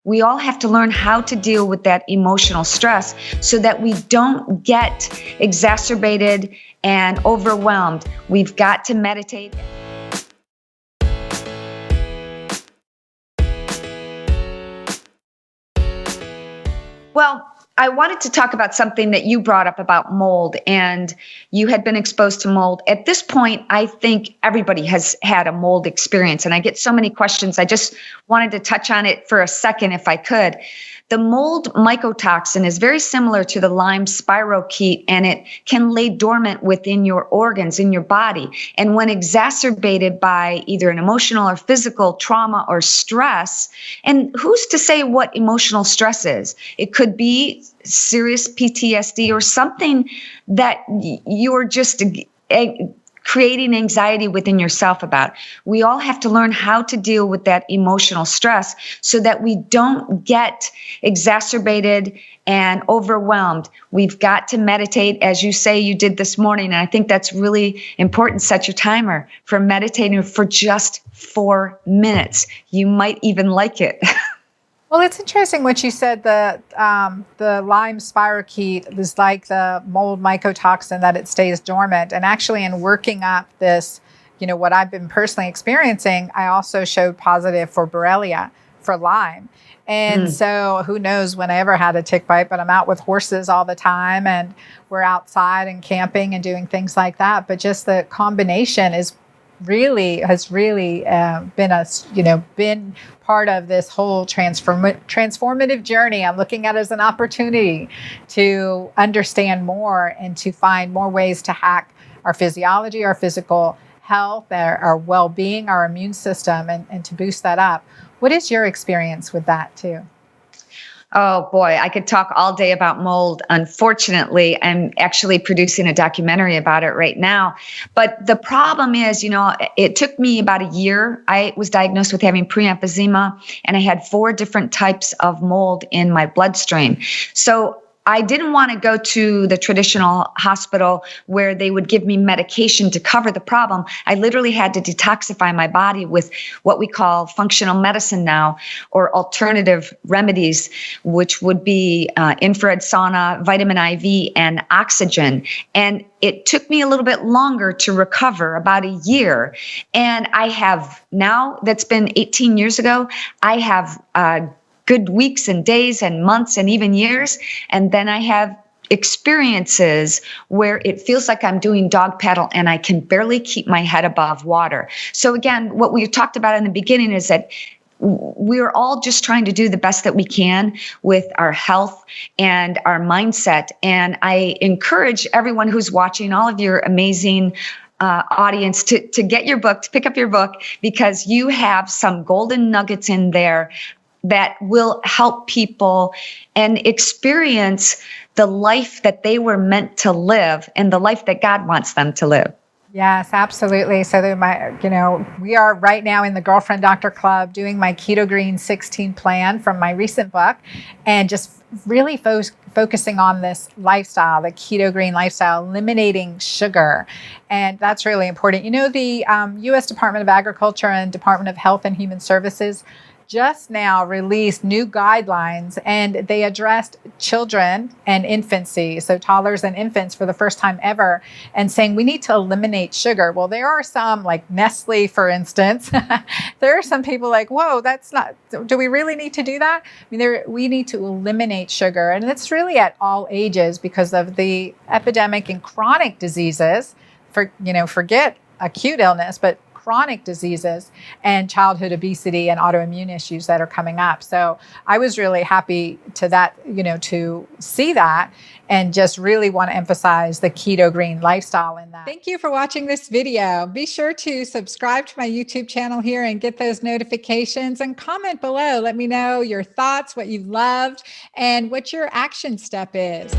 We all have to learn how to deal with that emotional stress so that we don't get exacerbated and overwhelmed. We've got to meditate. Well, I wanted to talk about something that you brought up about mold, and you had been exposed to mold. At this point, I think everybody has had a mold experience, and I get so many questions. I just wanted to touch on it for a second if I could. The mold mycotoxin is very similar to the Lyme spirochete, and it can lay dormant within your organs, in your body. And when exacerbated by either an emotional or physical trauma or stress, and who's to say what emotional stress is? It could be serious PTSD or something that you're just creating anxiety within yourself about. We all have to learn how to deal with that emotional stress so that we don't get exacerbated and overwhelmed. We've got to meditate, as you say you did this morning. And I think that's really important. Set your timer for meditating for just 4 minutes. You might even like it. Well, it's interesting what you said. The Lyme spirochete is like the mold mycotoxin, that it stays dormant. And actually, in working up this, what I've been personally experiencing, I also showed positive for Borrelia, for Lyme. And so who knows when I ever had a tick bite, but I'm out with horses all the time, and we're outside and camping and doing things like that. But just the combination has really been part of this whole transformative journey. I'm looking at it as an opportunity to understand more and to find more ways to hack our physiology, our physical health, our well-being, our immune system, and to boost that up. What is your experience with that too? Oh boy, I could talk all day about mold. Unfortunately, I'm actually producing a documentary about it right now. But the problem is, it took me about a year. I was diagnosed with having pre-emphysema, and I had 4 different types of mold in my bloodstream. So I didn't want to go to the traditional hospital where they would give me medication to cover the problem. I literally had to detoxify my body with what we call functional medicine now, or alternative remedies, which would be infrared sauna, vitamin IV, and oxygen. And it took me a little bit longer to recover, about a year. And I have now, that's been 18 years ago, I have good weeks and days and months and even years. And then I have experiences where it feels like I'm doing dog paddle and I can barely keep my head above water. So again, what we talked about in the beginning is that we're all just trying to do the best that we can with our health and our mindset. And I encourage everyone who's watching, all of your amazing audience, to get your book, to pick up your book, because you have some golden nuggets in there that will help people and experience the life that they were meant to live and the life that God wants them to live. Yes, absolutely. So we are right now in the Girlfriend Doctor Club doing my Keto Green 16 plan from my recent book, and just really focusing on this lifestyle, the Keto Green lifestyle, eliminating sugar. And that's really important. The U.S. Department of Agriculture and Department of Health and Human Services just now released new guidelines, and they addressed children and infancy, so toddlers and infants, for the first time ever, and saying we need to eliminate sugar. Well, there are some, like Nestle, for instance, there are some people like, whoa, do we really need to do that? We need to eliminate sugar, and it's really at all ages because of the epidemic in chronic diseases. Forget acute illness, but chronic diseases and childhood obesity and autoimmune issues that are coming up. So I was really happy to see that, and just really want to emphasize the Keto Green lifestyle in that. Thank you for watching this video. Be sure to subscribe to my YouTube channel here and get those notifications, and comment below. Let me know your thoughts, what you loved, and what your action step is.